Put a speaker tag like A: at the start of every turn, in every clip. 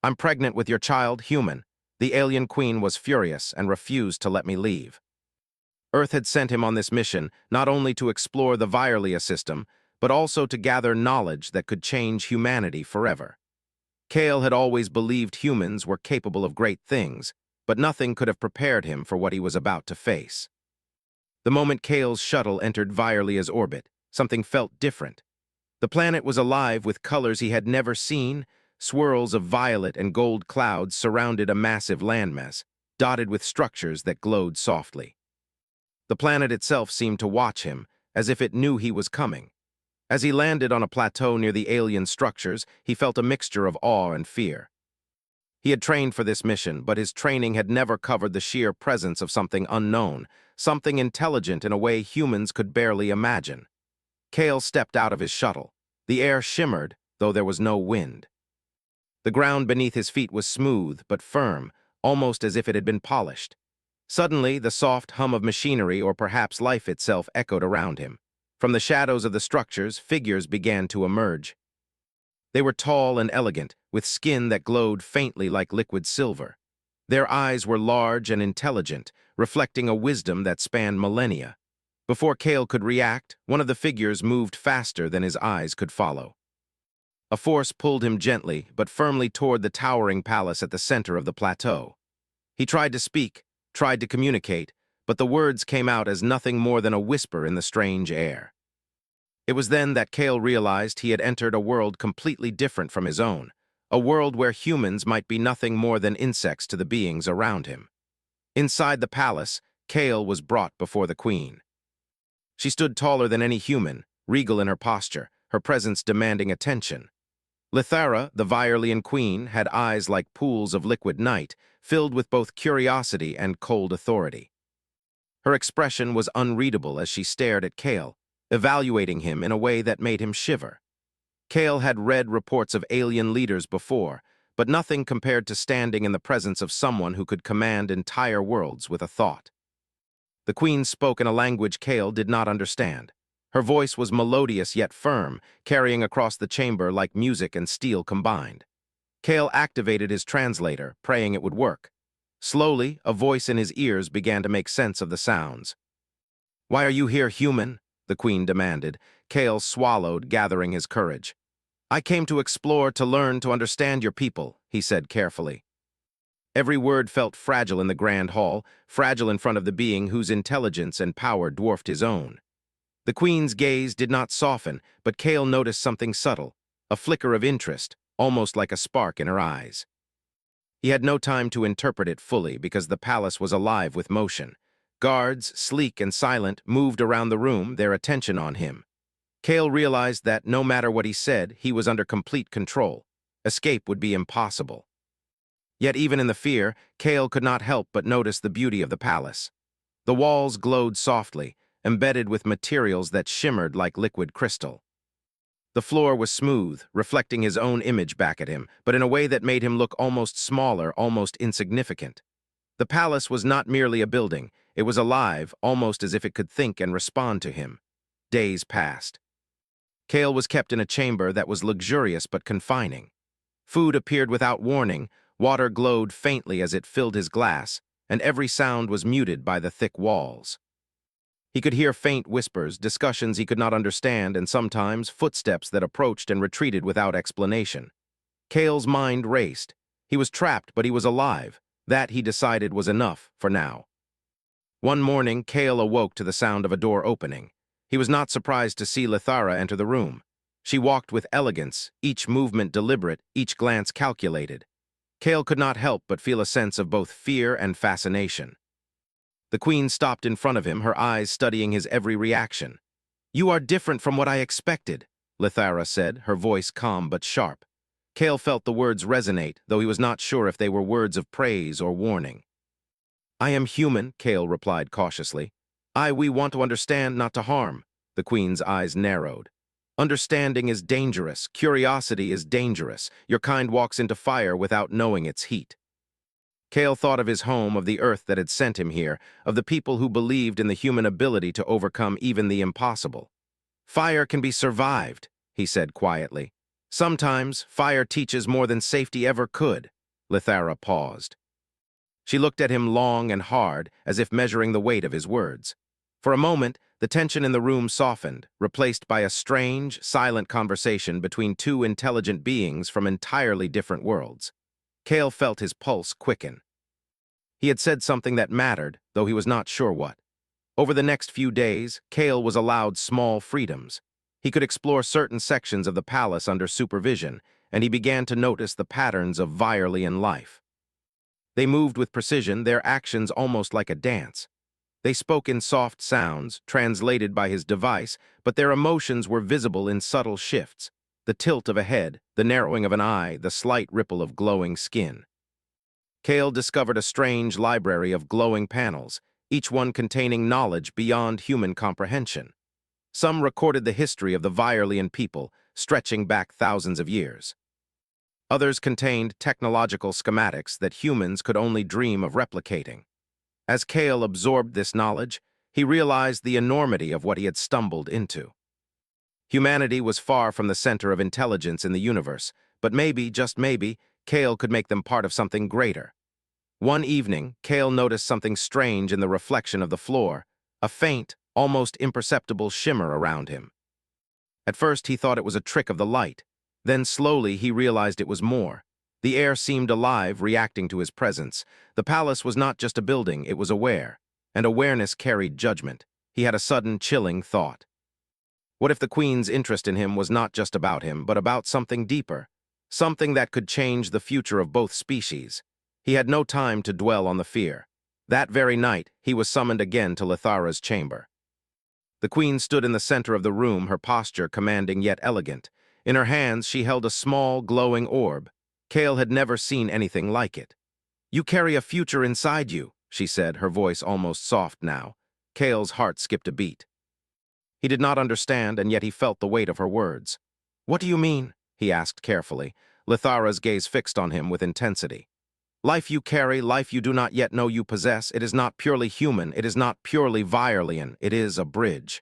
A: I'm pregnant with your child, human. The alien queen was furious and refused to let me leave. Earth had sent him on this mission not only to explore the Violia system, but also to gather knowledge that could change humanity forever. Kale had always believed humans were capable of great things, but nothing could have prepared him for what he was about to face. The moment Kale's shuttle entered Violia's orbit, something felt different. The planet was alive with colors he had never seen. Swirls of violet and gold clouds surrounded a massive landmass, dotted with structures that glowed softly. The planet itself seemed to watch him, as if it knew he was coming. As he landed on a plateau near the alien structures, he felt a mixture of awe and fear. He had trained for this mission, but his training had never covered the sheer presence of something unknown, something intelligent in a way humans could barely imagine. Kale stepped out of his shuttle. The air shimmered, though there was no wind. The ground beneath his feet was smooth but firm, almost as if it had been polished. Suddenly, the soft hum of machinery, or perhaps life itself, echoed around him. From the shadows of the structures, figures began to emerge. They were tall and elegant, with skin that glowed faintly like liquid silver. Their eyes were large and intelligent, reflecting a wisdom that spanned millennia. Before Kale could react, one of the figures moved faster than his eyes could follow. A force pulled him gently, but firmly toward the towering palace at the center of the plateau. He tried to speak, tried to communicate, but the words came out as nothing more than a whisper in the strange air. It was then that Kale realized he had entered a world completely different from his own, a world where humans might be nothing more than insects to the beings around him. Inside the palace, Kale was brought before the queen. She stood taller than any human, regal in her posture, her presence demanding attention. Lithara, the Violian queen, had eyes like pools of liquid night, filled with both curiosity and cold authority. Her expression was unreadable as she stared at Kale, evaluating him in a way that made him shiver. Kale had read reports of alien leaders before, but nothing compared to standing in the presence of someone who could command entire worlds with a thought. The queen spoke in a language Kale did not understand. Her voice was melodious yet firm, carrying across the chamber like music and steel combined. Kale activated his translator, praying it would work. Slowly, a voice in his ears began to make sense of the sounds. "Why are you here, human?" the queen demanded. Kale swallowed, gathering his courage. "I came to explore, to learn, to understand your people," he said carefully. Every word felt fragile in the grand hall, fragile in front of the being whose intelligence and power dwarfed his own. The queen's gaze did not soften, but Kale noticed something subtle, a flicker of interest, almost like a spark in her eyes. He had no time to interpret it fully because the palace was alive with motion. Guards, sleek and silent, moved around the room, their attention on him. Kale realized that no matter what he said, he was under complete control. Escape would be impossible. Yet even in the fear, Kale could not help but notice the beauty of the palace. The walls glowed softly, embedded with materials that shimmered like liquid crystal. The floor was smooth, reflecting his own image back at him, but in a way that made him look almost smaller, almost insignificant. The palace was not merely a building, it was alive, almost as if it could think and respond to him. Days passed. Kale was kept in a chamber that was luxurious but confining. Food appeared without warning, water glowed faintly as it filled his glass, and every sound was muted by the thick walls. He could hear faint whispers, discussions he could not understand, and sometimes footsteps that approached and retreated without explanation. Kale's mind raced. He was trapped, but he was alive. That, he decided, was enough for now. One morning, Kale awoke to the sound of a door opening. He was not surprised to see Lithara enter the room. She walked with elegance, each movement deliberate, each glance calculated. Kale could not help but feel a sense of both fear and fascination. The queen stopped in front of him, her eyes studying his every reaction. "You are different from what I expected," Lithara said, her voice calm but sharp. Kale felt the words resonate, though he was not sure if they were words of praise or warning. "I am human," Kale replied cautiously. We want to understand, not to harm." The queen's eyes narrowed. "Understanding is dangerous. Curiosity is dangerous. Your kind walks into fire without knowing its heat." Kale thought of his home, of the earth that had sent him here, of the people who believed in the human ability to overcome even the impossible. "Fire can be survived," he said quietly. Sometimes fire teaches more than safety ever could. Lithara paused. She looked at him long and hard, as if measuring the weight of his words. For a moment, the tension in the room softened, replaced by a strange, silent conversation between two intelligent beings from entirely different worlds. Cale felt his pulse quicken. He had said something that mattered, though he was not sure what. Over the next few days, Cale was allowed small freedoms. He could explore certain sections of the palace under supervision, and he began to notice the patterns of Virelian life. They moved with precision, their actions almost like a dance. They spoke in soft sounds, translated by his device, but their emotions were visible in subtle shifts. The tilt of a head, the narrowing of an eye, the slight ripple of glowing skin. Cale discovered a strange library of glowing panels, each one containing knowledge beyond human comprehension. Some recorded the history of the Virelian people, stretching back thousands of years. Others contained technological schematics that humans could only dream of replicating. As Cale absorbed this knowledge, he realized the enormity of what he had stumbled into. Humanity was far from the center of intelligence in the universe, but maybe, just maybe, Cale could make them part of something greater. One evening, Cale noticed something strange in the reflection of the floor, a faint, almost imperceptible shimmer around him. At first, he thought it was a trick of the light. Then slowly he realized it was more. The air seemed alive, reacting to his presence. The palace was not just a building, it was aware. And awareness carried judgment. He had a sudden, chilling thought. What if the Queen's interest in him was not just about him, but about something deeper? Something that could change the future of both species. He had no time to dwell on the fear. That very night, he was summoned again to Lithara's chamber. The Queen stood in the center of the room, her posture commanding yet elegant. In her hands, she held a small, glowing orb. Cale had never seen anything like it. "You carry a future inside you," she said, her voice almost soft now. Cale's heart skipped a beat. He did not understand, and yet he felt the weight of her words. "What do you mean?" he asked carefully, Lithara's gaze fixed on him with intensity. "Life you carry, life you do not yet know you possess, it is not purely human, it is not purely Virelian, it is a bridge."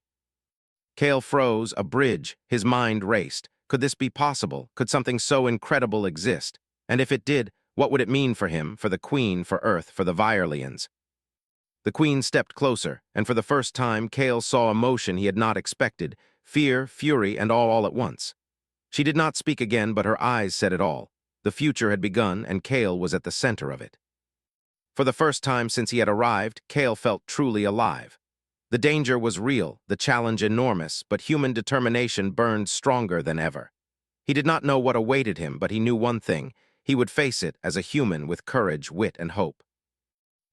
A: Cale froze, a bridge, his mind raced. Could this be possible? Could something so incredible exist? And if it did, what would it mean for him, for the Queen, for Earth, for the Virelians? The Queen stepped closer, and for the first time, Cale saw emotion he had not expected, fear, fury, and all at once. She did not speak again, but her eyes said it all. The future had begun, and Cale was at the center of it. For the first time since he had arrived, Cale felt truly alive. The danger was real, the challenge enormous, but human determination burned stronger than ever. He did not know what awaited him, but he knew one thing: he would face it as a human with courage, wit, and hope.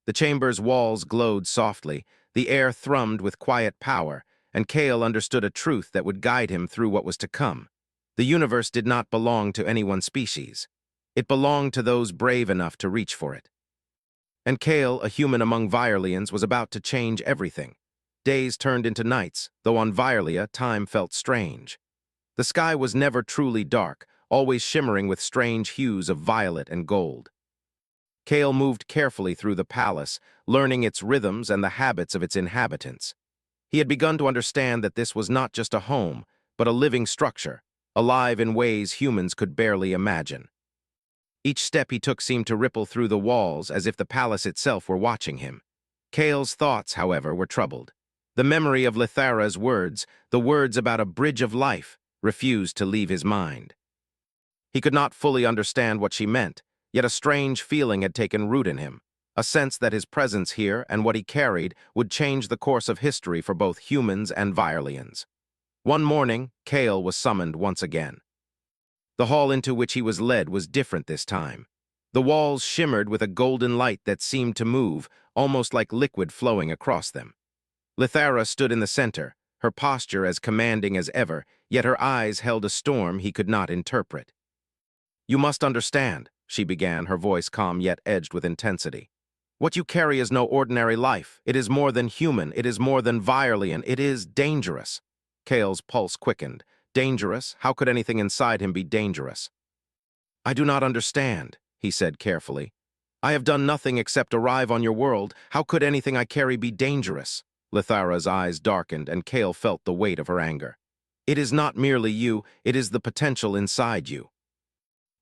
A: The chamber's walls glowed softly, the air thrummed with quiet power, and Cale understood a truth that would guide him through what was to come. The universe did not belong to any one species. It belonged to those brave enough to reach for it. And Cale, a human among Virelians, was about to change everything. Days turned into nights, though on Virelia time felt strange. The sky was never truly dark, always shimmering with strange hues of violet and gold. Cale moved carefully through the palace, learning its rhythms and the habits of its inhabitants. He had begun to understand that this was not just a home, but a living structure, alive in ways humans could barely imagine. Each step he took seemed to ripple through the walls as if the palace itself were watching him. Cale's thoughts, however, were troubled. The memory of Lithara's words, the words about a bridge of life, refused to leave his mind. He could not fully understand what she meant, yet a strange feeling had taken root in him, a sense that his presence here and what he carried would change the course of history for both humans and Virelians. One morning, Cale was summoned once again. The hall into which he was led was different this time. The walls shimmered with a golden light that seemed to move, almost like liquid flowing across them. Lithara stood in the center, her posture as commanding as ever, yet her eyes held a storm he could not interpret. "You must understand," she began, her voice calm yet edged with intensity. "What you carry is no ordinary life. It is more than human. It is more than Virelian. It is dangerous." Cale's pulse quickened. Dangerous? How could anything inside him be dangerous? "I do not understand," he said carefully. "I have done nothing except arrive on your world. How could anything I carry be dangerous?" Lithara's eyes darkened, and Cale felt the weight of her anger. It is not merely you, it is the potential inside you.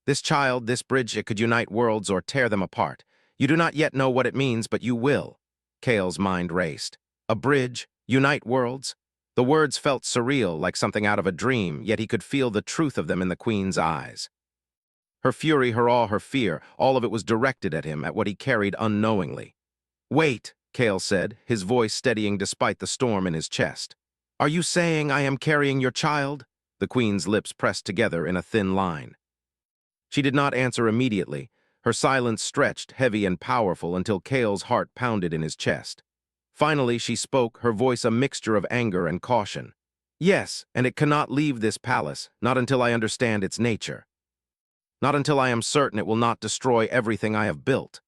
A: This child, this bridge, it could unite worlds or tear them apart. You do not yet know what it means, but you will. Kale's mind raced. A bridge? Unite worlds? The words felt surreal, like something out of a dream, yet he could feel the truth of them in the Queen's eyes. Her fury, her awe, her fear, all of it was directed at him, at what he carried unknowingly. "Wait," Kale said, his voice steadying despite the storm in his chest. "Are you saying I am carrying your child?" The Queen's lips pressed together in a thin line. She did not answer immediately. Her silence stretched, heavy and powerful, until Kale's heart pounded in his chest. Finally, she spoke, her voice a mixture of anger and caution. "Yes, and it cannot leave this palace, not until I understand its nature. Not until I am certain it will not destroy everything I have built."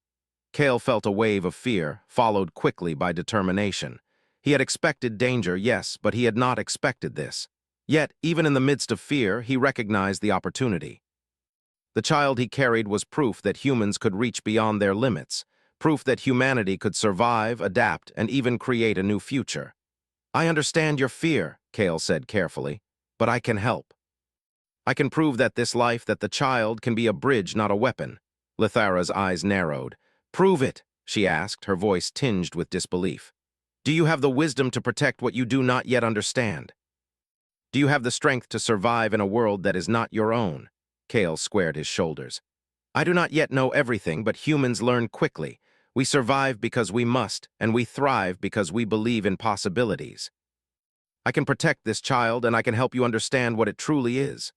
A: Kale felt a wave of fear, followed quickly by determination. He had expected danger, yes, but he had not expected this. Yet, even in the midst of fear, he recognized the opportunity. The child he carried was proof that humans could reach beyond their limits, proof that humanity could survive, adapt, and even create a new future. "I understand your fear," Kale said carefully, "but I can help. I can prove that this life, that the child, can be a bridge, not a weapon." Lithara's eyes narrowed. "Prove it," she asked, her voice tinged with disbelief. "Do you have the wisdom to protect what you do not yet understand? Do you have the strength to survive in a world that is not your own?" Kale squared his shoulders. "I do not yet know everything, but humans learn quickly. We survive because we must, and we thrive because we believe in possibilities. I can protect this child, and I can help you understand what it truly is."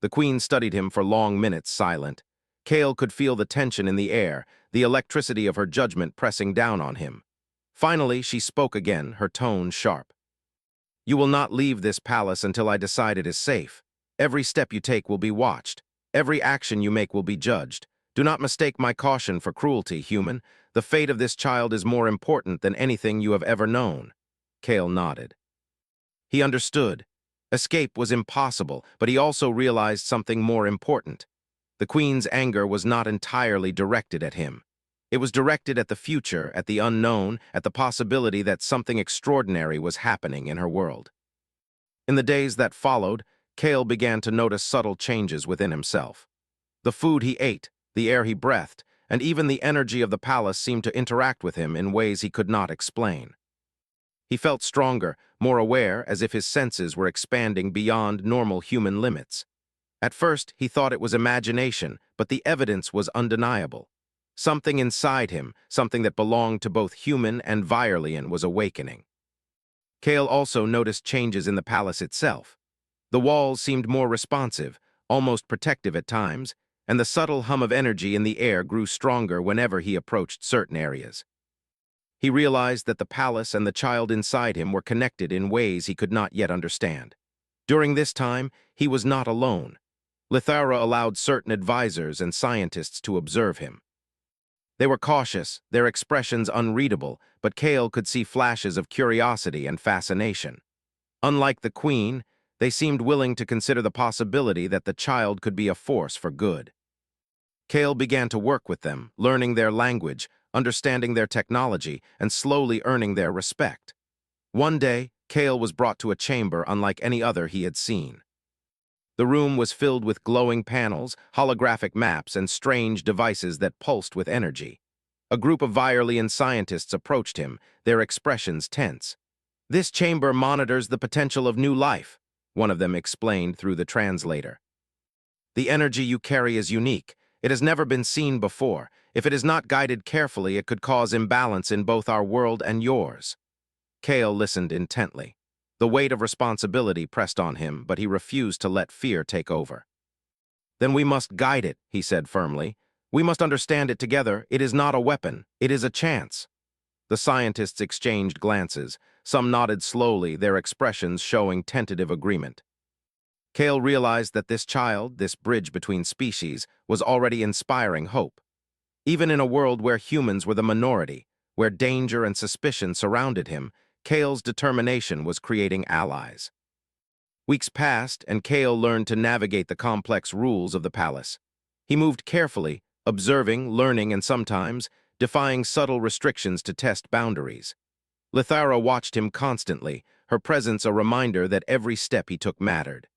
A: The Queen studied him for long minutes, silent. Kale could feel the tension in the air, the electricity of her judgment pressing down on him. Finally, she spoke again, her tone sharp. "You will not leave this palace until I decide it is safe. Every step you take will be watched. Every action you make will be judged. Do not mistake my caution for cruelty, human. The fate of this child is more important than anything you have ever known." Kale nodded. He understood. Escape was impossible, but he also realized something more important. The Queen's anger was not entirely directed at him. It was directed at the future, at the unknown, at the possibility that something extraordinary was happening in her world. In the days that followed, Kale began to notice subtle changes within himself. The food he ate, the air he breathed, and even the energy of the palace seemed to interact with him in ways he could not explain. He felt stronger, more aware, as if his senses were expanding beyond normal human limits. At first, he thought it was imagination, but the evidence was undeniable. Something inside him, something that belonged to both human and Virelian, was awakening. Kale also noticed changes in the palace itself. The walls seemed more responsive, almost protective at times, and the subtle hum of energy in the air grew stronger whenever he approached certain areas. He realized that the palace and the child inside him were connected in ways he could not yet understand. During this time, he was not alone. Lithara allowed certain advisors and scientists to observe him. They were cautious, their expressions unreadable, but Kale could see flashes of curiosity and fascination. Unlike the Queen, they seemed willing to consider the possibility that the child could be a force for good. Kale began to work with them, learning their language, understanding their technology, and slowly earning their respect. One day, Kale was brought to a chamber unlike any other he had seen. The room was filled with glowing panels, holographic maps, and strange devices that pulsed with energy. A group of Virelian scientists approached him, their expressions tense. "This chamber monitors the potential of new life," one of them explained through the translator. "The energy you carry is unique. It has never been seen before. If it is not guided carefully, it could cause imbalance in both our world and yours." Kale listened intently. The weight of responsibility pressed on him, but he refused to let fear take over. "Then we must guide it," he said firmly. "We must understand it together. It is not a weapon. It is a chance." The scientists exchanged glances. Some nodded slowly, their expressions showing tentative agreement. Kale realized that this child, this bridge between species, was already inspiring hope. Even in a world where humans were the minority, where danger and suspicion surrounded him, Kale's determination was creating allies. Weeks passed, and Kale learned to navigate the complex rules of the palace. He moved carefully, observing, learning, and sometimes defying subtle restrictions to test boundaries. Lithara watched him constantly, her presence a reminder that every step he took mattered.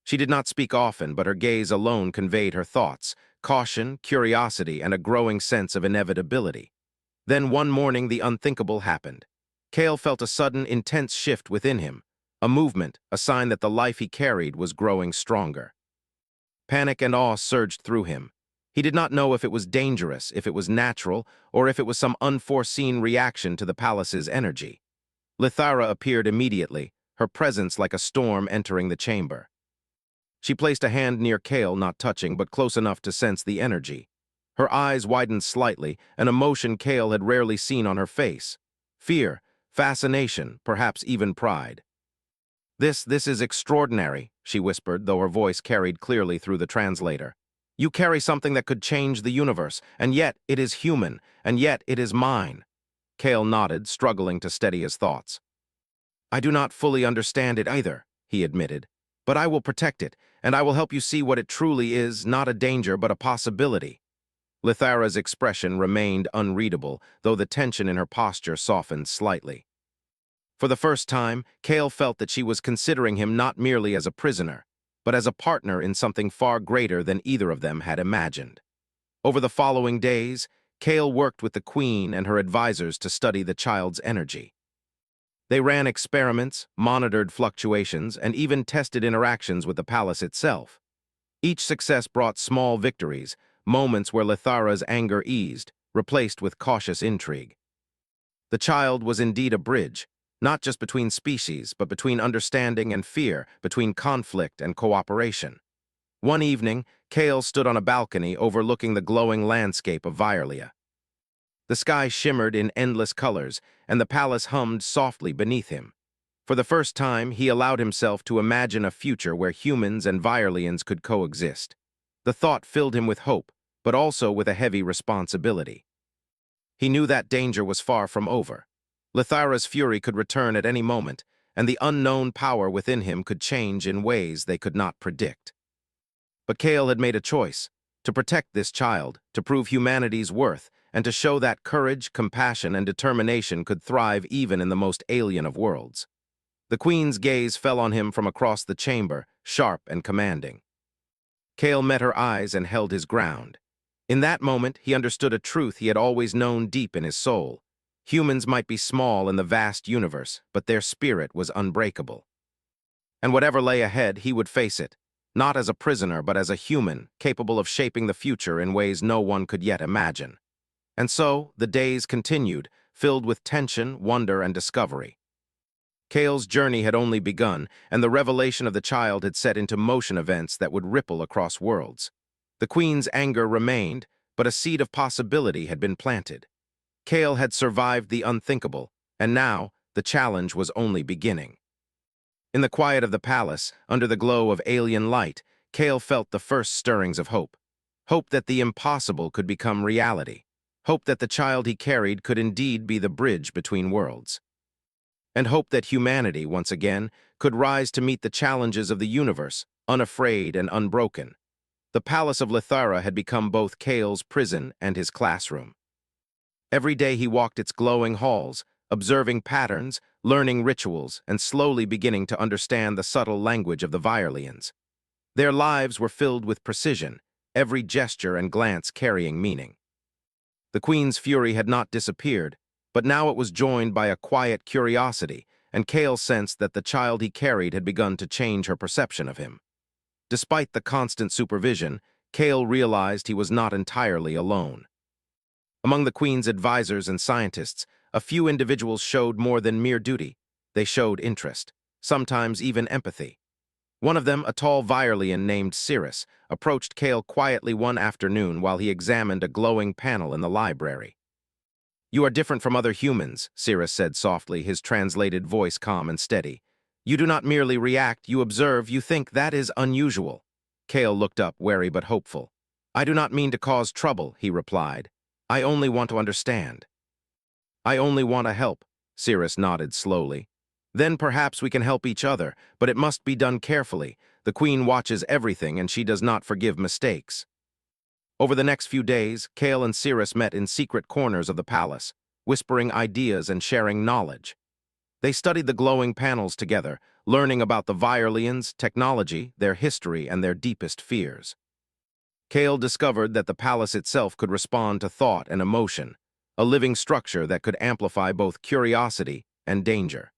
A: She did not speak often, but her gaze alone conveyed her thoughts, caution, curiosity, and a growing sense of inevitability. Then one morning the unthinkable happened. Kale felt a sudden, intense shift within him, a movement, a sign that the life he carried was growing stronger. Panic and awe surged through him. He did not know if it was dangerous, if it was natural, or if it was some unforeseen reaction to the palace's energy. Lithara appeared immediately, her presence like a storm entering the chamber. She placed a hand near Kale, not touching, but close enough to sense the energy. Her eyes widened slightly, an emotion Kale had rarely seen on her face. Fear, fascination, perhaps even pride. This is extraordinary, she whispered, though her voice carried clearly through the translator. You carry something that could change the universe, and yet it is human, and yet it is mine. Kale nodded, struggling to steady his thoughts. I do not fully understand it either, he admitted, but I will protect it, and I will help you see what it truly is, not a danger but a possibility. Lithara's expression remained unreadable, though the tension in her posture softened slightly. For the first time, Kale felt that she was considering him not merely as a prisoner, but as a partner in something far greater than either of them had imagined. Over the following days, Kale worked with the Queen and her advisors to study the child's energy. They ran experiments, monitored fluctuations, and even tested interactions with the palace itself. Each success brought small victories, moments where Lithara's anger eased, replaced with cautious intrigue. The child was indeed a bridge, not just between species, but between understanding and fear, between conflict and cooperation. One evening, Kale stood on a balcony overlooking the glowing landscape of Violia. The sky shimmered in endless colors, and the palace hummed softly beneath him. For the first time, he allowed himself to imagine a future where humans and Violians could coexist. The thought filled him with hope, but also with a heavy responsibility. He knew that danger was far from over. Lithara's fury could return at any moment, and the unknown power within him could change in ways they could not predict. But Kale had made a choice, to protect this child, to prove humanity's worth, and to show that courage, compassion, and determination could thrive even in the most alien of worlds. The Queen's gaze fell on him from across the chamber, sharp and commanding. Kale met her eyes and held his ground. In that moment, he understood a truth he had always known deep in his soul. Humans might be small in the vast universe, but their spirit was unbreakable. And whatever lay ahead, he would face it, not as a prisoner, but as a human, capable of shaping the future in ways no one could yet imagine. And so, the days continued, filled with tension, wonder, and discovery. Kale's journey had only begun, and the revelation of the child had set into motion events that would ripple across worlds. The Queen's anger remained, but a seed of possibility had been planted. Kale had survived the unthinkable, and now the challenge was only beginning. In the quiet of the palace, under the glow of alien light, Kale felt the first stirrings of hope. Hope that the impossible could become reality. Hope that the child he carried could indeed be the bridge between worlds. And hope that humanity, once again, could rise to meet the challenges of the universe, unafraid and unbroken. The Palace of Lithara had become both Kale's prison and his classroom. Every day he walked its glowing halls, observing patterns, learning rituals, and slowly beginning to understand the subtle language of the Violians. Their lives were filled with precision, every gesture and glance carrying meaning. The Queen's fury had not disappeared, but now it was joined by a quiet curiosity, and Kale sensed that the child he carried had begun to change her perception of him. Despite the constant supervision, Kale realized he was not entirely alone. Among the Queen's advisors and scientists, a few individuals showed more than mere duty. They showed interest, sometimes even empathy. One of them, a tall Violian named Cirrus, approached Kale quietly one afternoon while he examined a glowing panel in the library. "You are different from other humans," Cirrus said softly, his translated voice calm and steady. "You do not merely react, you observe, you think. That is unusual." Kale looked up, wary but hopeful. "I do not mean to cause trouble," he replied. "I only want to understand." "I only want to help," Cirrus nodded slowly. "Then perhaps we can help each other, but it must be done carefully. The Queen watches everything, and she does not forgive mistakes." Over the next few days, Kale and Cirrus met in secret corners of the palace, whispering ideas and sharing knowledge. They studied the glowing panels together, learning about the Virelians, technology, their history, and their deepest fears. Kale discovered that the palace itself could respond to thought and emotion, a living structure that could amplify both curiosity and danger.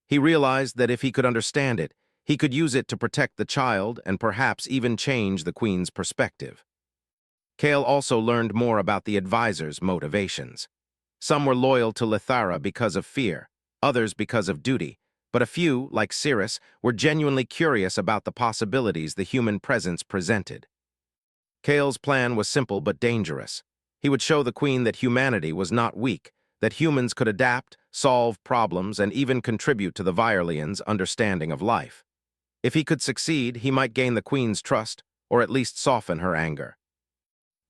A: He realized that if he could understand it, he could use it to protect the child and perhaps even change the queen's perspective. Kale also learned more about the advisors' motivations. Some were loyal to Lithara because of fear, others because of duty, but a few, like Cirrus, were genuinely curious about the possibilities the human presence presented. Kale's plan was simple but dangerous. He would show the queen that humanity was not weak, that humans could adapt, solve problems, and even contribute to the Virelians' understanding of life. If he could succeed, he might gain the queen's trust, or at least soften her anger.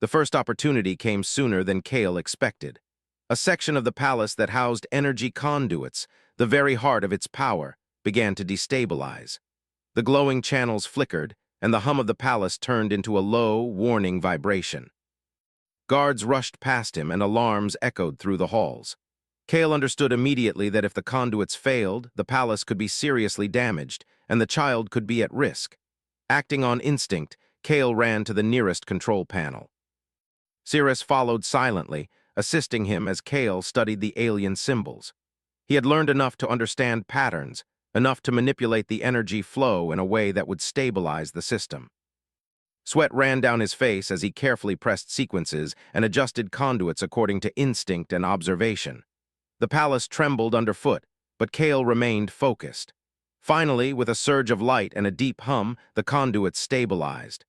A: The first opportunity came sooner than Kale expected. A section of the palace that housed energy conduits, the very heart of its power, began to destabilize. The glowing channels flickered, and the hum of the palace turned into a low, warning vibration. Guards rushed past him, and alarms echoed through the halls. Kale understood immediately that if the conduits failed, the palace could be seriously damaged, and the child could be at risk. Acting on instinct, Kale ran to the nearest control panel. Cirrus followed silently, assisting him as Kale studied the alien symbols. He had learned enough to understand patterns, enough to manipulate the energy flow in a way that would stabilize the system. Sweat ran down his face as he carefully pressed sequences and adjusted conduits according to instinct and observation. The palace trembled underfoot, but Kale remained focused. Finally, with a surge of light and a deep hum, the conduits stabilized.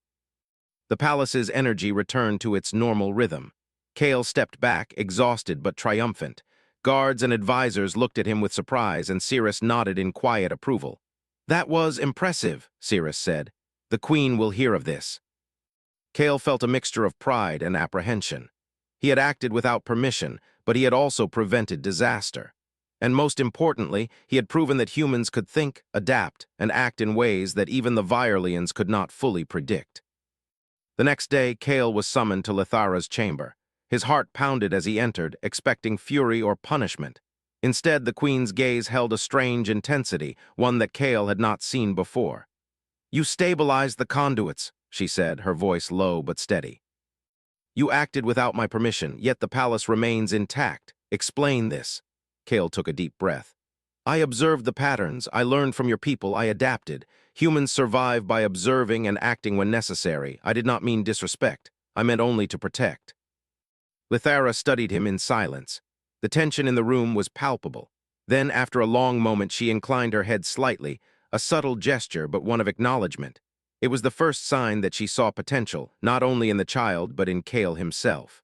A: The palace's energy returned to its normal rhythm. Kale stepped back, exhausted but triumphant. Guards and advisors looked at him with surprise, and Cirrus nodded in quiet approval. "That was impressive," Cirrus said. "The queen will hear of this." Kale felt a mixture of pride and apprehension. He had acted without permission, but he had also prevented disaster. And most importantly, he had proven that humans could think, adapt, and act in ways that even the Virelians could not fully predict. The next day, Kale was summoned to Lithara's chamber. His heart pounded as he entered, expecting fury or punishment. Instead, the queen's gaze held a strange intensity, one that Kale had not seen before. "You stabilized the conduits," she said, her voice low but steady. "You acted without my permission, yet the palace remains intact. Explain this." Kale took a deep breath. "I observed the patterns. I learned from your people. I adapted. Humans survive by observing and acting when necessary. I did not mean disrespect. I meant only to protect." Lithara studied him in silence. The tension in the room was palpable. Then, after a long moment, she inclined her head slightly, a subtle gesture but one of acknowledgement. It was the first sign that she saw potential, not only in the child but in Kale himself.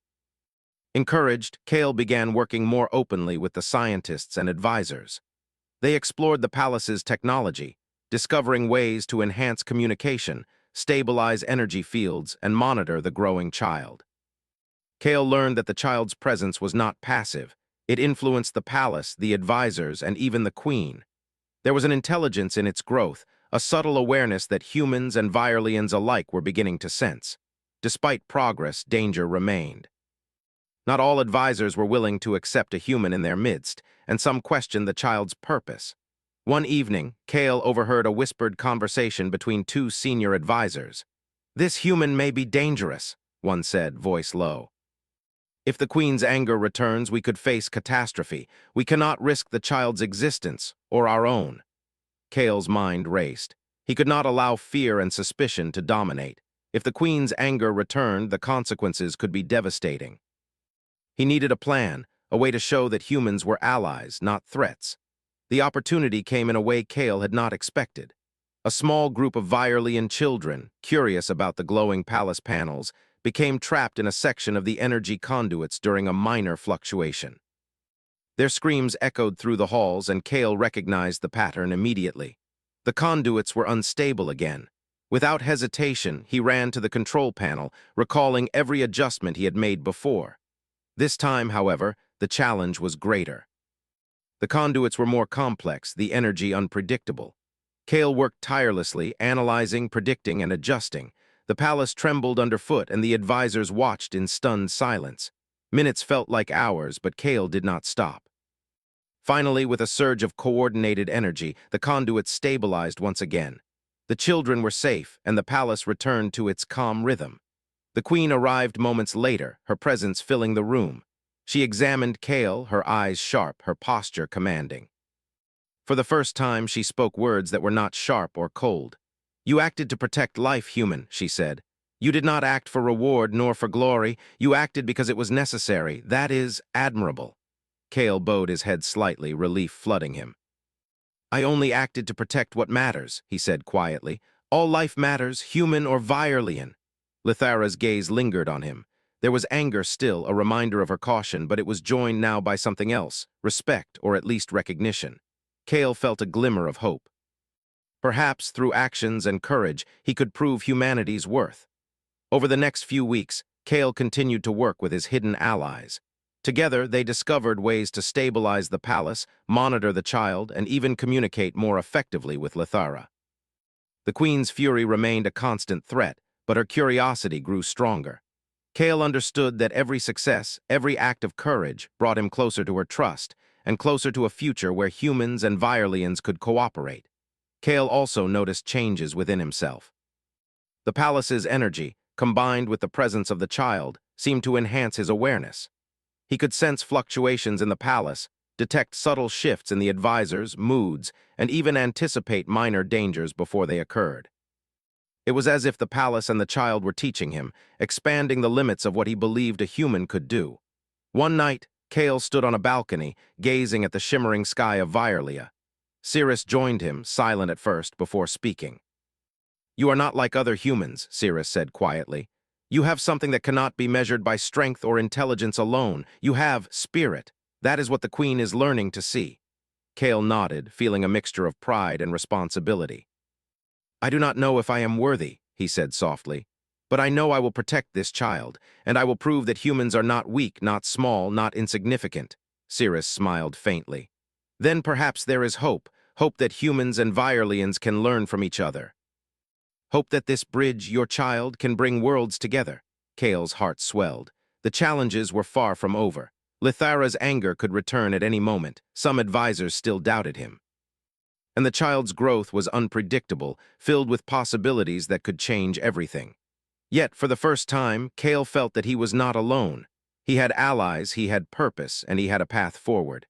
A: Encouraged, Kale began working more openly with the scientists and advisors. They explored the palace's technology, discovering ways to enhance communication, stabilize energy fields, and monitor the growing child. Kale learned that the child's presence was not passive. It influenced the palace, the advisors, and even the queen. There was an intelligence in its growth, a subtle awareness that humans and Virelians alike were beginning to sense. Despite progress, danger remained. Not all advisors were willing to accept a human in their midst, and some questioned the child's purpose. One evening, Kale overheard a whispered conversation between two senior advisors. "This human may be dangerous," one said, voice low. "If the queen's anger returns, we could face catastrophe. We cannot risk the child's existence, or our own." Kale's mind raced. He could not allow fear and suspicion to dominate. If the queen's anger returned, the consequences could be devastating. He needed a plan, a way to show that humans were allies, not threats. The opportunity came in a way Kale had not expected. A small group of Virelian children, curious about the glowing palace panels, became trapped in a section of the energy conduits during a minor fluctuation. Their screams echoed through the halls, and Kale recognized the pattern immediately. The conduits were unstable again. Without hesitation, he ran to the control panel, recalling every adjustment he had made before. This time, however, the challenge was greater. The conduits were more complex, the energy unpredictable. Kale worked tirelessly, analyzing, predicting, and adjusting. The palace trembled underfoot, and the advisors watched in stunned silence. Minutes felt like hours, but Kale did not stop. Finally, with a surge of coordinated energy, the conduit stabilized once again. The children were safe, and the palace returned to its calm rhythm. The queen arrived moments later, her presence filling the room. She examined Kale, her eyes sharp, her posture commanding. For the first time, she spoke words that were not sharp or cold. "You acted to protect life, human," she said. "You did not act for reward nor for glory. You acted because it was necessary. That is admirable." Kale bowed his head slightly, relief flooding him. "I only acted to protect what matters," he said quietly. "All life matters, human or Virelian." Lithara's gaze lingered on him. There was anger still, a reminder of her caution, but it was joined now by something else, respect, or at least recognition. Kale felt a glimmer of hope. Perhaps, through actions and courage, he could prove humanity's worth. Over the next few weeks, Kale continued to work with his hidden allies. Together, they discovered ways to stabilize the palace, monitor the child, and even communicate more effectively with Lithara. The queen's fury remained a constant threat, but her curiosity grew stronger. Kale understood that every success, every act of courage, brought him closer to her trust, and closer to a future where humans and Virelians could cooperate. Kale also noticed changes within himself. The palace's energy, combined with the presence of the child, seemed to enhance his awareness. He could sense fluctuations in the palace, detect subtle shifts in the advisors' moods, and even anticipate minor dangers before they occurred. It was as if the palace and the child were teaching him, expanding the limits of what he believed a human could do. One night, Kale stood on a balcony, gazing at the shimmering sky of Virelia. Cirrus joined him, silent at first, before speaking. "You are not like other humans," Cirrus said quietly. "You have something that cannot be measured by strength or intelligence alone. You have spirit. That is what the queen is learning to see." Kale nodded, feeling a mixture of pride and responsibility. "I do not know if I am worthy," he said softly, "but I know I will protect this child, and I will prove that humans are not weak, not small, not insignificant." Cirrus smiled faintly. "Then perhaps there is hope, hope that humans and Virelians can learn from each other. Hope that this bridge, your child, can bring worlds together." Kale's heart swelled. The challenges were far from over. Lithara's anger could return at any moment. Some advisors still doubted him. And the child's growth was unpredictable, filled with possibilities that could change everything. Yet, for the first time, Kale felt that he was not alone. He had allies, he had purpose, and he had a path forward.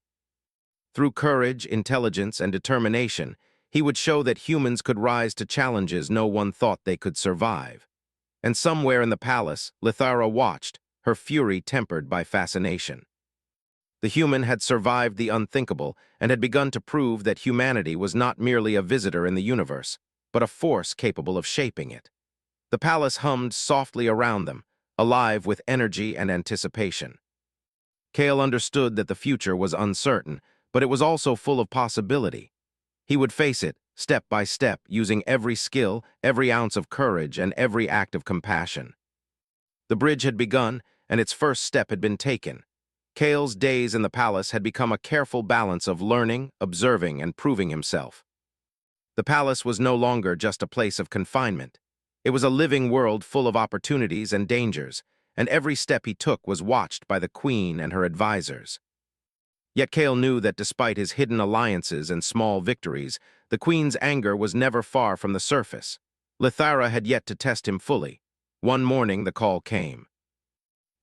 A: Through courage, intelligence, and determination, he would show that humans could rise to challenges no one thought they could survive. And somewhere in the palace, Lithara watched, her fury tempered by fascination. The human had survived the unthinkable and had begun to prove that humanity was not merely a visitor in the universe, but a force capable of shaping it. The palace hummed softly around them, alive with energy and anticipation. Kale understood that the future was uncertain, but it was also full of possibility. He would face it, step by step, using every skill, every ounce of courage, and every act of compassion. The bridge had begun, and its first step had been taken. Kale's days in the palace had become a careful balance of learning, observing, and proving himself. The palace was no longer just a place of confinement. It was a living world full of opportunities and dangers, and every step he took was watched by the queen and her advisors. Yet Kale knew that despite his hidden alliances and small victories, the queen's anger was never far from the surface. Lithara had yet to test him fully. One morning the call came.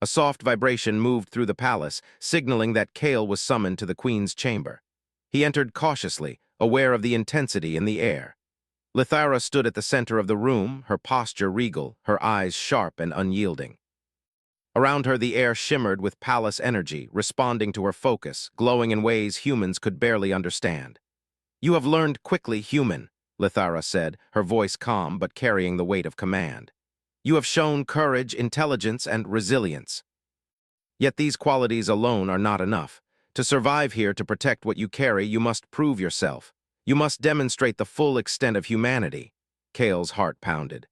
A: A soft vibration moved through the palace, signaling that Kale was summoned to the queen's chamber. He entered cautiously, aware of the intensity in the air. Lithara stood at the center of the room, her posture regal, her eyes sharp and unyielding. Around her, the air shimmered with palace energy, responding to her focus, glowing in ways humans could barely understand. "You have learned quickly, human," Lithara said, her voice calm but carrying the weight of command. "You have shown courage, intelligence, and resilience. Yet these qualities alone are not enough. To survive here, to protect what you carry, you must prove yourself. You must demonstrate the full extent of humanity." Kale's heart pounded.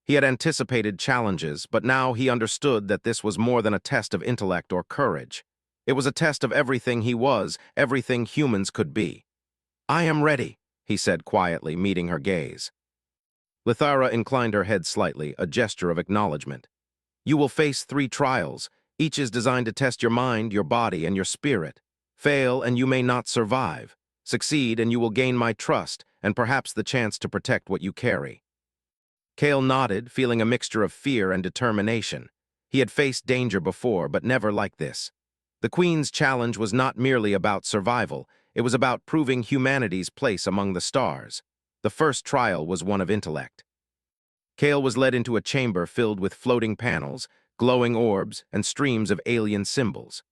A: He had anticipated challenges, but now he understood that this was more than a test of intellect or courage. It was a test of everything he was, everything humans could be. "I am ready," he said quietly, meeting her gaze. Lithara inclined her head slightly, a gesture of acknowledgement. "You will face 3 trials. Each is designed to test your mind, your body, and your spirit. Fail, and you may not survive. Succeed, and you will gain my trust, and perhaps the chance to protect what you carry. Kale nodded, feeling a mixture of fear and determination. He had faced danger before, but never like this. The Queen's challenge was not merely about survival, it was about proving humanity's place among the stars. The first trial was one of intellect. Kale was led into a chamber filled with floating panels, glowing orbs, and streams of alien symbols.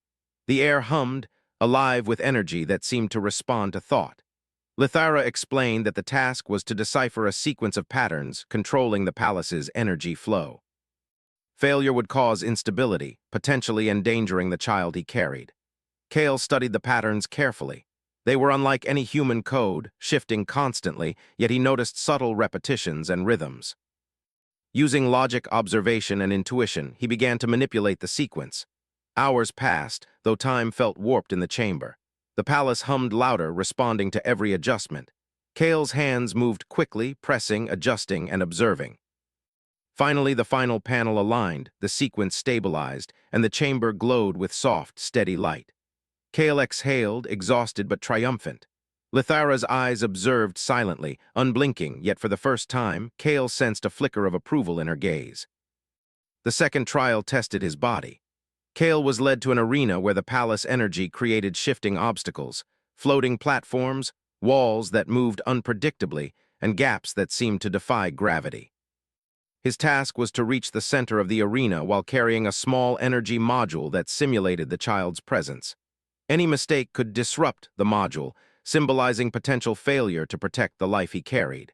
A: The air hummed, alive with energy that seemed to respond to thought. Lithara explained that the task was to decipher a sequence of patterns controlling the palace's energy flow. Failure would cause instability, potentially endangering the child he carried. Kale studied the patterns carefully. They were unlike any human code, shifting constantly, yet he noticed subtle repetitions and rhythms. Using logic, observation, and intuition, he began to manipulate the sequence. Hours passed, though time felt warped in the chamber. The palace hummed louder, responding to every adjustment. Kale's hands moved quickly, pressing, adjusting, and observing. Finally, the final panel aligned, the sequence stabilized, and the chamber glowed with soft, steady light. Kale exhaled, exhausted but triumphant. Lithara's eyes observed silently, unblinking, yet for the first time, Kale sensed a flicker of approval in her gaze. The second trial tested his body. Kale was led to an arena where the palace energy created shifting obstacles, floating platforms, walls that moved unpredictably, and gaps that seemed to defy gravity. His task was to reach the center of the arena while carrying a small energy module that simulated the child's presence. Any mistake could disrupt the module, symbolizing potential failure to protect the life he carried.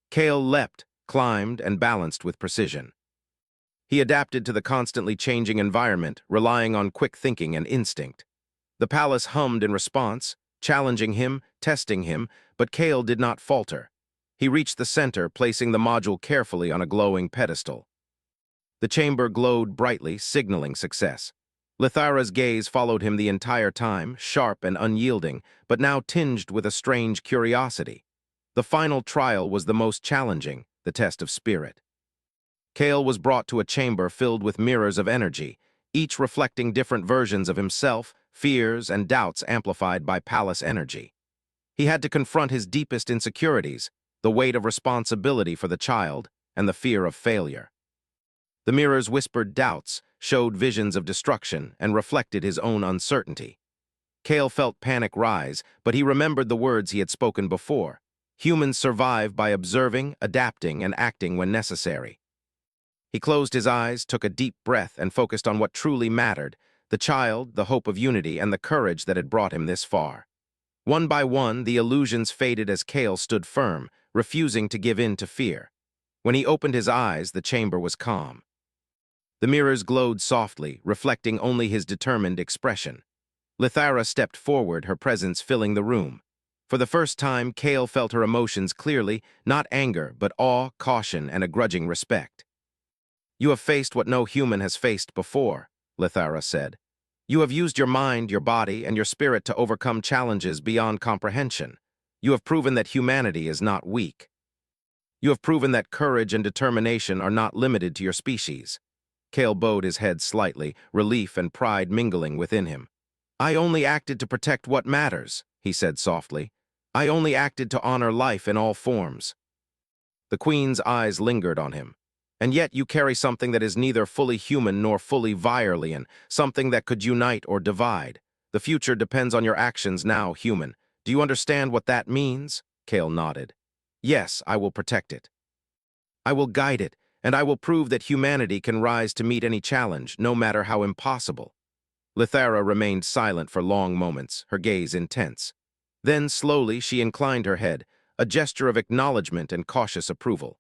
A: Kale leapt, climbed, and balanced with precision. He adapted to the constantly changing environment, relying on quick thinking and instinct. The palace hummed in response, challenging him, testing him, but Kale did not falter. He reached the center, placing the module carefully on a glowing pedestal. The chamber glowed brightly, signaling success. Lithara's gaze followed him the entire time, sharp and unyielding, but now tinged with a strange curiosity. The final trial was the most challenging, the test of spirit. Kale was brought to a chamber filled with mirrors of energy, each reflecting different versions of himself, fears and doubts amplified by palace energy. He had to confront his deepest insecurities, the weight of responsibility for the child, and the fear of failure. The mirrors whispered doubts, showed visions of destruction, and reflected his own uncertainty. Kale felt panic rise, but he remembered the words he had spoken before. Humans survive by observing, adapting, and acting when necessary. He closed his eyes, took a deep breath, and focused on what truly mattered, the child, the hope of unity, and the courage that had brought him this far. One by one, the illusions faded as Kale stood firm, refusing to give in to fear. When he opened his eyes, the chamber was calm. The mirrors glowed softly, reflecting only his determined expression. Lithara stepped forward, her presence filling the room. For the first time, Kale felt her emotions clearly, not anger, but awe, caution, and a grudging respect. "You have faced what no human has faced before," Lithara said. "You have used your mind, your body, and your spirit to overcome challenges beyond comprehension. You have proven that humanity is not weak. You have proven that courage and determination are not limited to your species." Kale bowed his head slightly, relief and pride mingling within him. "I only acted to protect what matters," he said softly. "I only acted to honor life in all forms." The Queen's eyes lingered on him. "And yet you carry something that is neither fully human nor fully Virelian, something that could unite or divide. The future depends on your actions now, human. Do you understand what that means?" Kale nodded. "Yes, I will protect it. I will guide it, and I will prove that humanity can rise to meet any challenge, no matter how impossible." Lithara remained silent for long moments, her gaze intense. Then, slowly, she inclined her head, a gesture of acknowledgement and cautious approval.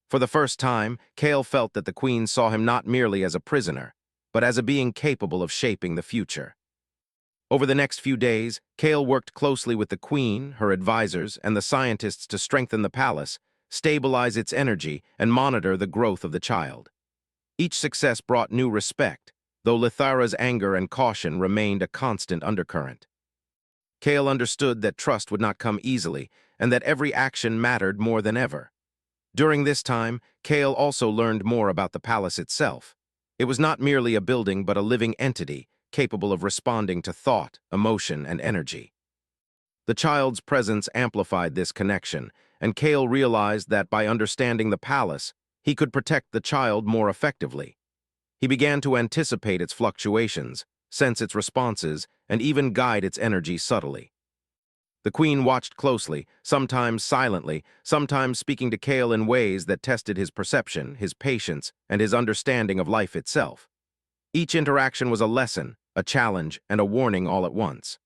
A: For the first time, Kale felt that the Queen saw him not merely as a prisoner, but as a being capable of shaping the future. Over the next few days, Kale worked closely with the Queen, her advisors, and the scientists to strengthen the palace, stabilize its energy, and monitor the growth of the child. Each success brought new respect, though Lithara's anger and caution remained a constant undercurrent. Kale understood that trust would not come easily, and that every action mattered more than ever. During this time, Kale also learned more about the palace itself. It was not merely a building but a living entity, capable of responding to thought, emotion, and energy. The child's presence amplified this connection, and Kale realized that by understanding the palace, he could protect the child more effectively. He began to anticipate its fluctuations, sense its responses, and even guide its energy subtly. The queen watched closely, sometimes silently, sometimes speaking to Kale in ways that tested his perception, his patience, and his understanding of life itself. Each interaction was a lesson, a challenge, and a warning all at once.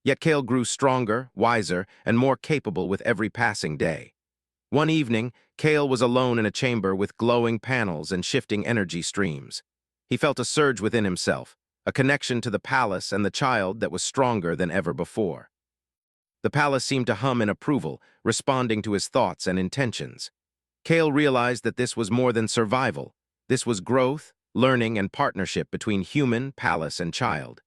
A: Yet Kale grew stronger, wiser, and more capable with every passing day. One evening, Kale was alone in a chamber with glowing panels and shifting energy streams. He felt a surge within himself, a connection to the palace and the child that was stronger than ever before. The palace seemed to hum in approval, responding to his thoughts and intentions. Kale realized that this was more than survival. This was growth, learning, and partnership between human, palace, and child.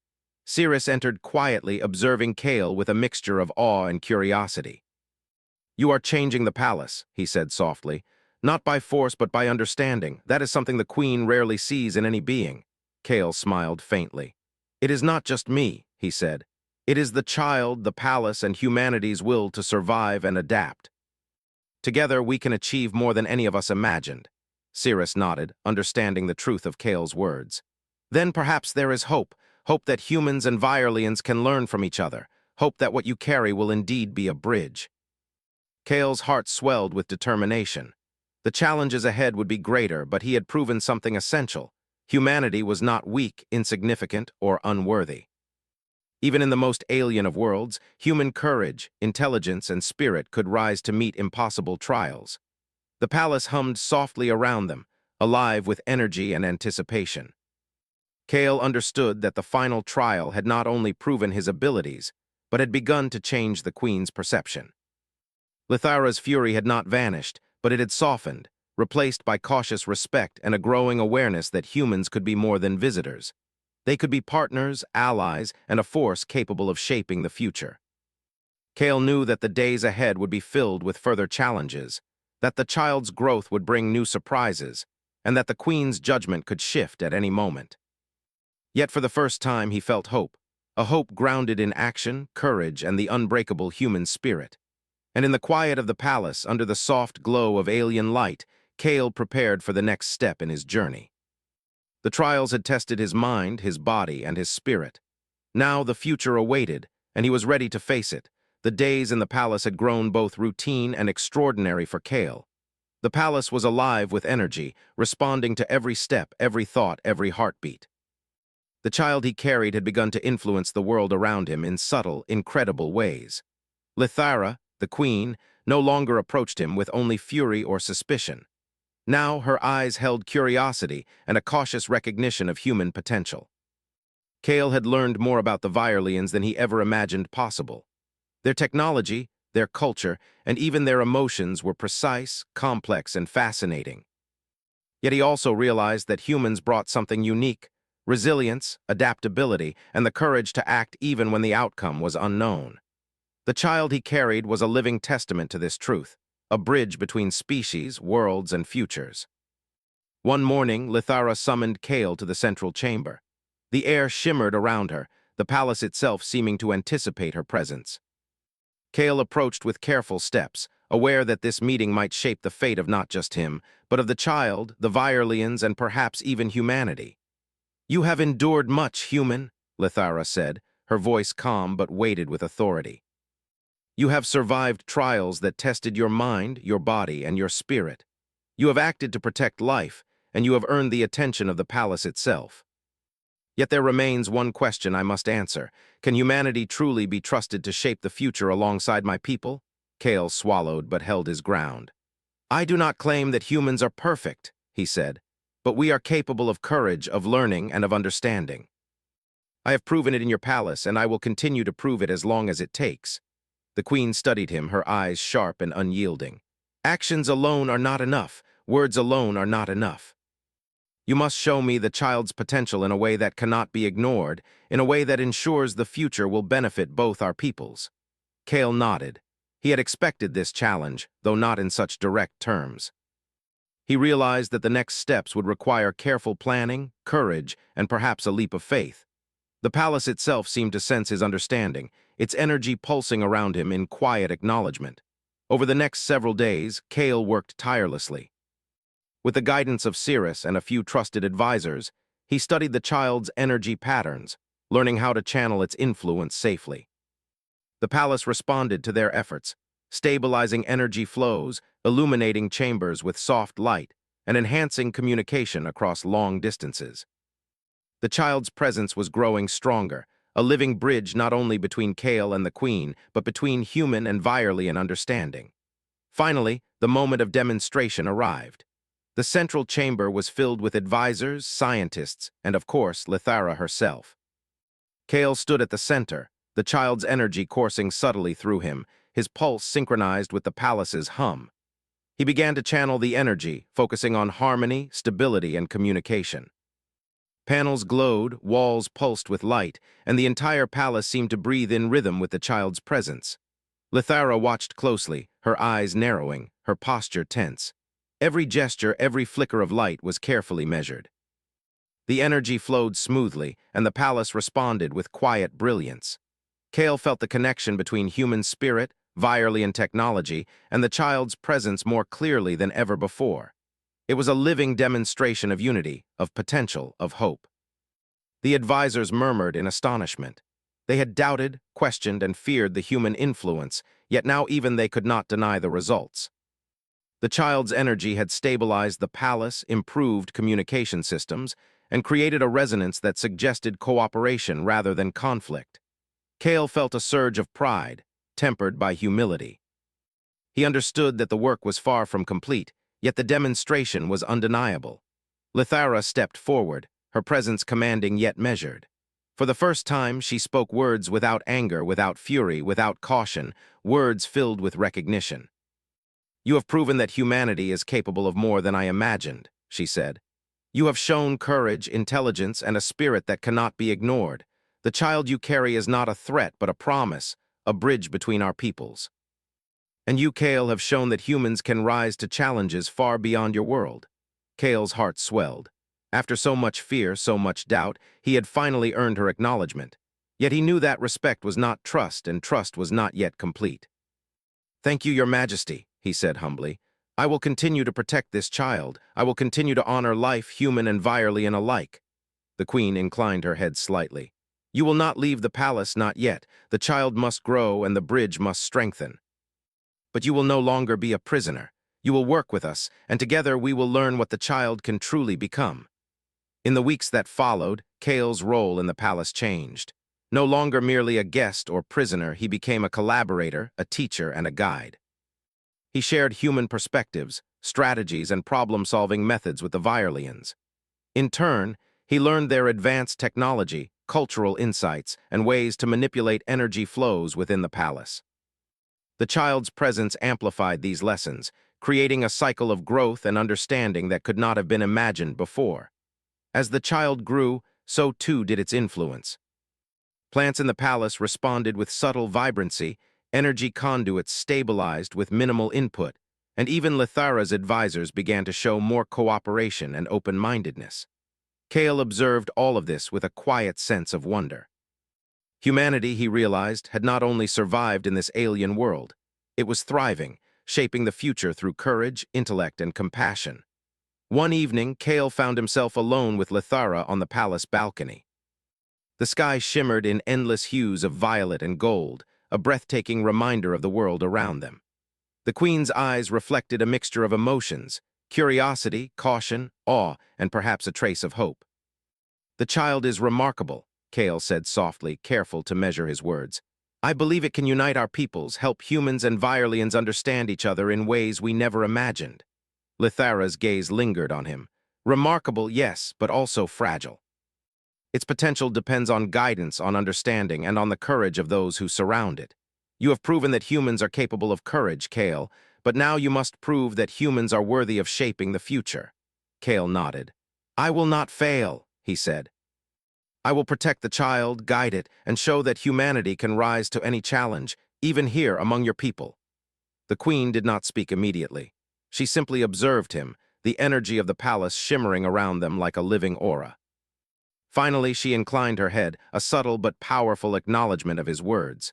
A: Cirrus entered quietly, observing Kale with a mixture of awe and curiosity. "You are changing the palace," he said softly. "Not by force, but by understanding. That is something the queen rarely sees in any being." Kale smiled faintly. "It is not just me," he said. "It is the child, the palace, and humanity's will to survive and adapt. Together, we can achieve more than any of us imagined." Cirrus nodded, understanding the truth of Kale's words. "Then perhaps there is hope. Hope that humans and Violins can learn from each other. Hope that what you carry will indeed be a bridge." Kale's heart swelled with determination. The challenges ahead would be greater, but he had proven something essential. Humanity was not weak, insignificant, or unworthy. Even in the most alien of worlds, human courage, intelligence, and spirit could rise to meet impossible trials. The palace hummed softly around them, alive with energy and anticipation. Kale understood that the final trial had not only proven his abilities, but had begun to change the queen's perception. Lithara's fury had not vanished, but it had softened, replaced by cautious respect and a growing awareness that humans could be more than visitors. They could be partners, allies, and a force capable of shaping the future. Kale knew that the days ahead would be filled with further challenges, that the child's growth would bring new surprises, and that the queen's judgment could shift at any moment. Yet for the first time he felt hope, a hope grounded in action, courage, and the unbreakable human spirit. And in the quiet of the palace, under the soft glow of alien light, Kale prepared for the next step in his journey. The trials had tested his mind, his body, and his spirit. Now the future awaited, and he was ready to face it. The days in the palace had grown both routine and extraordinary for Kale. The palace was alive with energy, responding to every step, every thought, every heartbeat. The child he carried had begun to influence the world around him in subtle, incredible ways. Lithara, the queen, no longer approached him with only fury or suspicion. Now her eyes held curiosity and a cautious recognition of human potential. Kale had learned more about the Violins than he ever imagined possible. Their technology, their culture, and even their emotions were precise, complex, and fascinating. Yet he also realized that humans brought something unique: resilience, adaptability, and the courage to act even when the outcome was unknown. The child he carried was a living testament to this truth, a bridge between species, worlds, and futures. One morning, Lithara summoned Kale to the central chamber. The air shimmered around her, the palace itself seeming to anticipate her presence. Kale approached with careful steps, aware that this meeting might shape the fate of not just him, but of the child, the Violins, and perhaps even humanity. "You have endured much, human," Lithara said, her voice calm but weighted with authority. "You have survived trials that tested your mind, your body, and your spirit. You have acted to protect life, and you have earned the attention of the palace itself. Yet there remains one question I must answer. Can humanity truly be trusted to shape the future alongside my people?" Kale swallowed but held his ground. "I do not claim that humans are perfect," he said, "but we are capable of courage, of learning, and of understanding. I have proven it in your palace, and I will continue to prove it as long as it takes." The queen studied him, her eyes sharp and unyielding. "Actions alone are not enough. Words alone are not enough. You must show me the child's potential in a way that cannot be ignored, in a way that ensures the future will benefit both our peoples." Kale nodded. He had expected this challenge, though not in such direct terms. He realized that the next steps would require careful planning, courage, and perhaps a leap of faith. The palace itself seemed to sense his understanding, its energy pulsing around him in quiet acknowledgement. Over the next several days, Kale worked tirelessly. With the guidance of Cirrus and a few trusted advisors, he studied the child's energy patterns, learning how to channel its influence safely. The palace responded to their efforts, stabilizing energy flows, illuminating chambers with soft light, and enhancing communication across long distances. The child's presence was growing stronger, a living bridge not only between Kale and the Queen, but between human and Virelian understanding. Finally, the moment of demonstration arrived. The central chamber was filled with advisors, scientists, and of course, Lithara herself. Kale stood at the center, the child's energy coursing subtly through him, his pulse synchronized with the palace's hum. He began to channel the energy, focusing on harmony, stability, and communication. Panels glowed, walls pulsed with light, and the entire palace seemed to breathe in rhythm with the child's presence. Lithara watched closely, her eyes narrowing, her posture tense. Every gesture, every flicker of light was carefully measured. The energy flowed smoothly, and the palace responded with quiet brilliance. Kale felt the connection between human spirit, Virelian technology, and the child's presence more clearly than ever before. It was a living demonstration of unity, of potential, of hope. The advisors murmured in astonishment. They had doubted, questioned, and feared the human influence, yet now even they could not deny the results. The child's energy had stabilized the palace, improved communication systems, and created a resonance that suggested cooperation rather than conflict. Kale felt a surge of pride, tempered by humility. He understood that the work was far from complete, yet the demonstration was undeniable. Lithara stepped forward, her presence commanding yet measured. For the first time, she spoke words without anger, without fury, without caution, words filled with recognition. "You have proven that humanity is capable of more than I imagined," she said. "You have shown courage, intelligence, and a spirit that cannot be ignored. The child you carry is not a threat, but a promise, a bridge between our peoples. And you, Kale, have shown that humans can rise to challenges far beyond your world." Kale's heart swelled. After so much fear, so much doubt, he had finally earned her acknowledgement. Yet he knew that respect was not trust, and trust was not yet complete. "Thank you, Your Majesty," he said humbly. "I will continue to protect this child. I will continue to honor life, human and Virelian alike." The Queen inclined her head slightly. "You will not leave the palace, not yet. The child must grow and the bridge must strengthen. But you will no longer be a prisoner. You will work with us, and together we will learn what the child can truly become." In the weeks that followed, Kale's role in the palace changed. No longer merely a guest or prisoner, he became a collaborator, a teacher, and a guide. He shared human perspectives, strategies, and problem-solving methods with the Virelians. In turn, he learned their advanced technology, cultural insights, and ways to manipulate energy flows within the palace. The child's presence amplified these lessons, creating a cycle of growth and understanding that could not have been imagined before. As the child grew, so too did its influence. Plants in the palace responded with subtle vibrancy, energy conduits stabilized with minimal input, and even Lithara's advisors began to show more cooperation and open-mindedness. Kale observed all of this with a quiet sense of wonder. Humanity, he realized, had not only survived in this alien world, it was thriving, shaping the future through courage, intellect, and compassion. One evening, Kale found himself alone with Lithara on the palace balcony. The sky shimmered in endless hues of violet and gold, a breathtaking reminder of the world around them. The Queen's eyes reflected a mixture of emotions: curiosity, caution, awe, and perhaps a trace of hope. "The child is remarkable," Kale said softly, careful to measure his words. "I believe it can unite our peoples, help humans and Virelians understand each other in ways we never imagined." Lithara's gaze lingered on him. "Remarkable, yes, but also fragile. Its potential depends on guidance, on understanding, and on the courage of those who surround it. You have proven that humans are capable of courage, Kale, but now you must prove that humans are worthy of shaping the future." Kale nodded. "I will not fail," he said. "I will protect the child, guide it, and show that humanity can rise to any challenge, even here among your people." The Queen did not speak immediately. She simply observed him, the energy of the palace shimmering around them like a living aura. Finally, she inclined her head, a subtle but powerful acknowledgement of his words.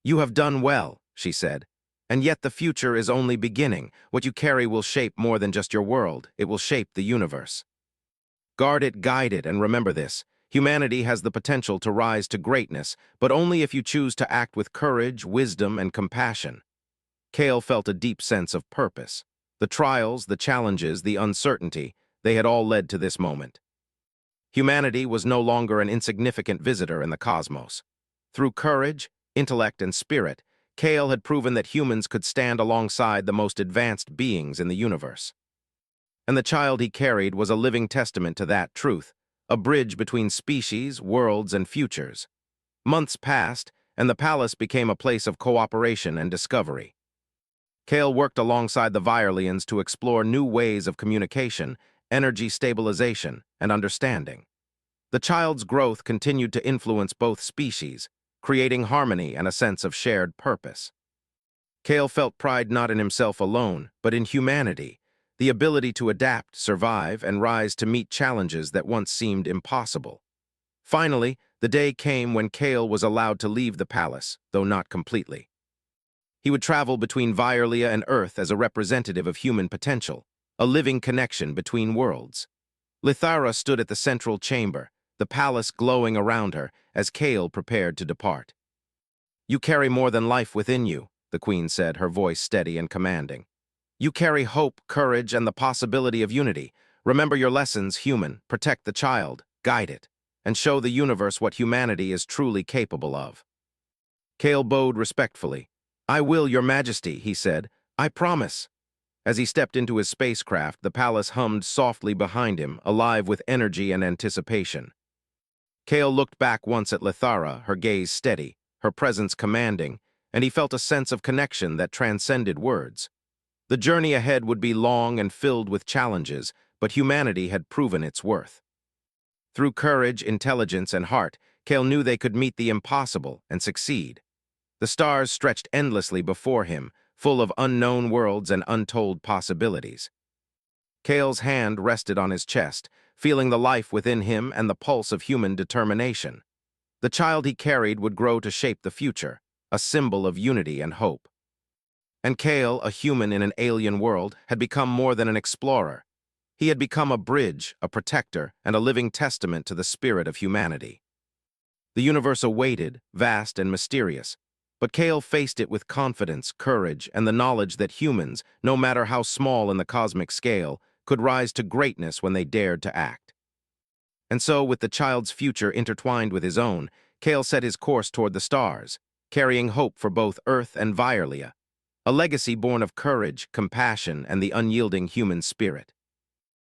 A: "You have done well," she said. "And yet the future is only beginning. What you carry will shape more than just your world. It will shape the universe. Guard it, guide it, and remember this. Humanity has the potential to rise to greatness, but only if you choose to act with courage, wisdom, and compassion." Kale felt a deep sense of purpose. The trials, the challenges, the uncertainty, they had all led to this moment. Humanity was no longer an insignificant visitor in the cosmos. Through courage, intellect, and spirit, Kale had proven that humans could stand alongside the most advanced beings in the universe. And the child he carried was a living testament to that truth, a bridge between species, worlds, and futures. Months passed, and the palace became a place of cooperation and discovery. Kale worked alongside the Virelians to explore new ways of communication, energy stabilization, and understanding. The child's growth continued to influence both species, creating harmony and a sense of shared purpose. Kale felt pride not in himself alone, but in humanity, the ability to adapt, survive, and rise to meet challenges that once seemed impossible. Finally, the day came when Kale was allowed to leave the palace, though not completely. He would travel between Virelia and Earth as a representative of human potential, a living connection between worlds. Lithara stood at the central chamber, the palace glowing around her as Kale prepared to depart. "You carry more than life within you," the queen said, her voice steady and commanding. "You carry hope, courage, and the possibility of unity. Remember your lessons, human, protect the child, guide it, and show the universe what humanity is truly capable of." Kale bowed respectfully. "I will, your majesty," he said. "I promise." As he stepped into his spacecraft, the palace hummed softly behind him, alive with energy and anticipation. Kale looked back once at Lithara, her gaze steady, her presence commanding, and he felt a sense of connection that transcended words. The journey ahead would be long and filled with challenges, but humanity had proven its worth. Through courage, intelligence, and heart, Kale knew they could meet the impossible and succeed. The stars stretched endlessly before him, full of unknown worlds and untold possibilities. Kale's hand rested on his chest, feeling the life within him and the pulse of human determination. The child he carried would grow to shape the future, a symbol of unity and hope. And Kale, a human in an alien world, had become more than an explorer. He had become a bridge, a protector, and a living testament to the spirit of humanity. The universe awaited, vast and mysterious, but Kale faced it with confidence, courage, and the knowledge that humans, no matter how small in the cosmic scale, could rise to greatness when they dared to act. And so, with the child's future intertwined with his own, Kale set his course toward the stars, carrying hope for both Earth and Virelia, a legacy born of courage, compassion, and the unyielding human spirit.